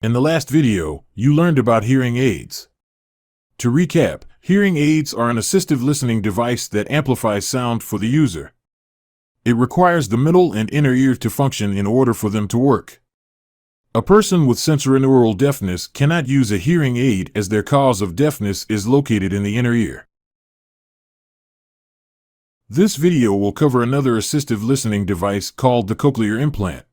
In the last video, you learned about hearing aids. To recap, hearing aids are an assistive listening device that amplifies sound for the user. It requires the middle and inner ear to function in order for them to work. A person with sensorineural deafness cannot use a hearing aid as their cause of deafness is located in the inner ear. This video will cover another assistive listening device called the cochlear implant.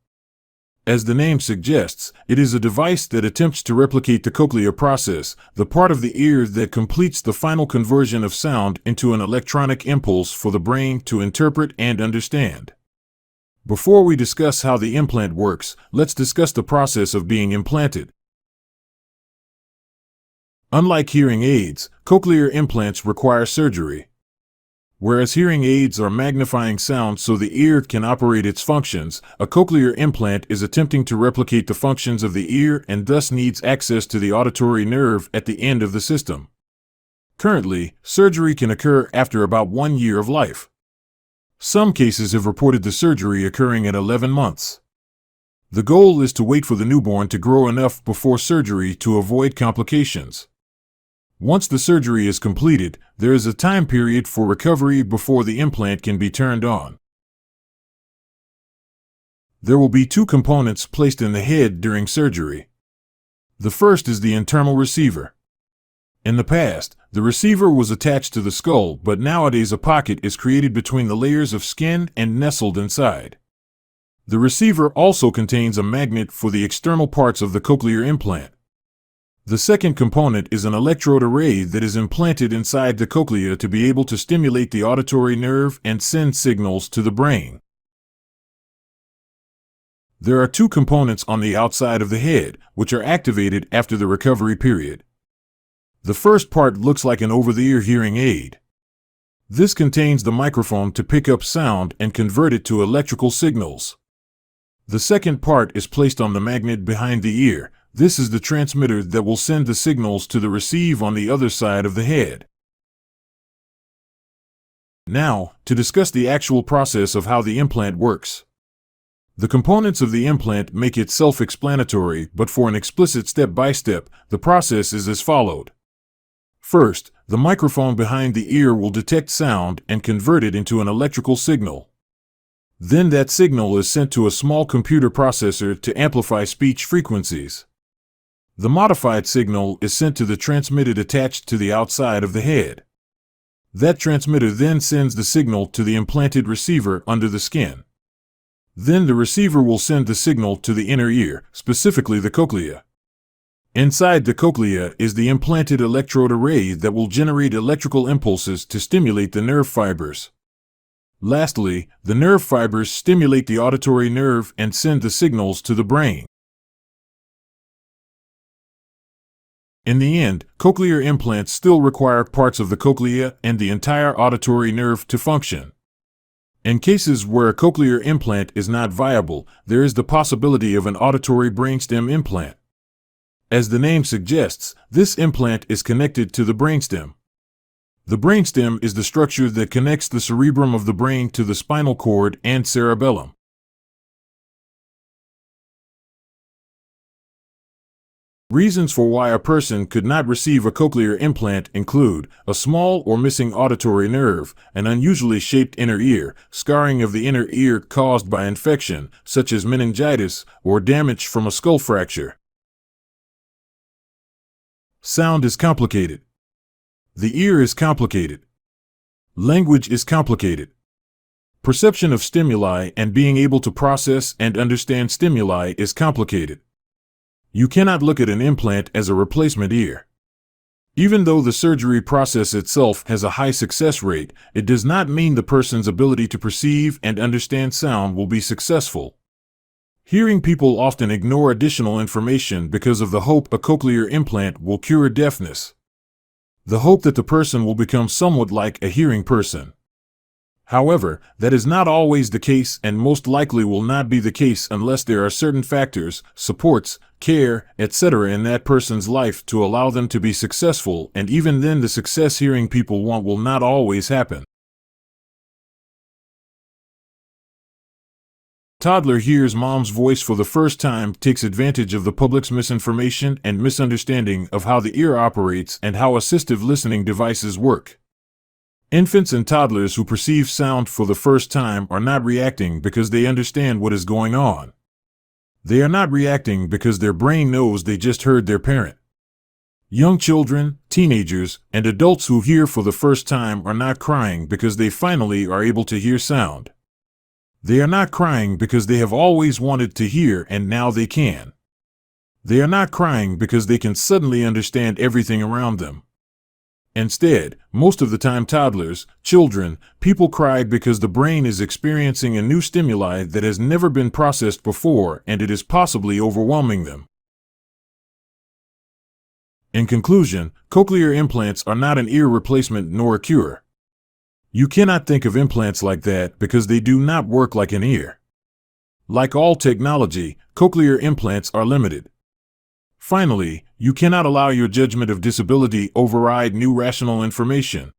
As the name suggests, it is a device that attempts to replicate the cochlear process, the part of the ear that completes the final conversion of sound into an electronic impulse for the brain to interpret and understand. Before we discuss how the implant works, let's discuss the process of being implanted. Unlike hearing aids, cochlear implants require surgery. Whereas hearing aids are magnifying sound so the ear can operate its functions, a cochlear implant is attempting to replicate the functions of the ear and thus needs access to the auditory nerve at the end of the system. Currently, surgery can occur after about 1 year of life. Some cases have reported the surgery occurring at 11 months. The goal is to wait for the newborn to grow enough before surgery to avoid complications. Once the surgery is completed, there is a time period for recovery before the implant can be turned on. There will be two components placed in the head during surgery. The first is the internal receiver. In the past, the receiver was attached to the skull, but nowadays a pocket is created between the layers of skin and nestled inside. The receiver also contains a magnet for the external parts of the cochlear implant. The second component is an electrode array that is implanted inside the cochlea to be able to stimulate the auditory nerve and send signals to the brain. There are two components on the outside of the head, which are activated after the recovery period. The first part looks like an over-the-ear hearing aid. This contains the microphone to pick up sound and convert it to electrical signals. The second part is placed on the magnet behind the ear. This is the transmitter that will send the signals to the receive on the other side of the head. Now, to discuss the actual process of how the implant works. The components of the implant make it self-explanatory, but for an explicit step-by-step, the process is as followed. First, the microphone behind the ear will detect sound and convert it into an electrical signal. Then that signal is sent to a small computer processor to amplify speech frequencies. The modified signal is sent to the transmitter attached to the outside of the head. That transmitter then sends the signal to the implanted receiver under the skin. Then the receiver will send the signal to the inner ear, specifically the cochlea. Inside the cochlea is the implanted electrode array that will generate electrical impulses to stimulate the nerve fibers. Lastly, the nerve fibers stimulate the auditory nerve and send the signals to the brain. In the end, cochlear implants still require parts of the cochlea and the entire auditory nerve to function. In cases where a cochlear implant is not viable, there is the possibility of an auditory brainstem implant. As the name suggests, this implant is connected to the brainstem. The brainstem is the structure that connects the cerebrum of the brain to the spinal cord and cerebellum. Reasons for why a person could not receive a cochlear implant include a small or missing auditory nerve, an unusually shaped inner ear, scarring of the inner ear caused by infection, such as meningitis, or damage from a skull fracture. Sound is complicated. The ear is complicated. Language is complicated. Perception of stimuli and being able to process and understand stimuli is complicated. You cannot look at an implant as a replacement ear. Even though the surgery process itself has a high success rate, it does not mean the person's ability to perceive and understand sound will be successful. Hearing people often ignore additional information because of the hope a cochlear implant will cure deafness. The hope that the person will become somewhat like a hearing person. However, that is not always the case and most likely will not be the case unless there are certain factors, supports, care, etc. in that person's life to allow them to be successful, and even then the success hearing people want will not always happen. Toddler hears mom's voice for the first time, takes advantage of the public's misinformation and misunderstanding of how the ear operates and how assistive listening devices work. Infants and toddlers who perceive sound for the first time are not reacting because they understand what is going on. They are not reacting because their brain knows they just heard their parent. Young children, teenagers, and adults who hear for the first time are not crying because they finally are able to hear sound. They are not crying because they have always wanted to hear and now they can. They are not crying because they can suddenly understand everything around them. Instead, most of the time toddlers, children, people cry because the brain is experiencing a new stimuli that has never been processed before and it is possibly overwhelming them. In conclusion, cochlear implants are not an ear replacement nor a cure. You cannot think of implants like that because they do not work like an ear. Like all technology, cochlear implants are limited. Finally, you cannot allow your judgment of disability override new rational information.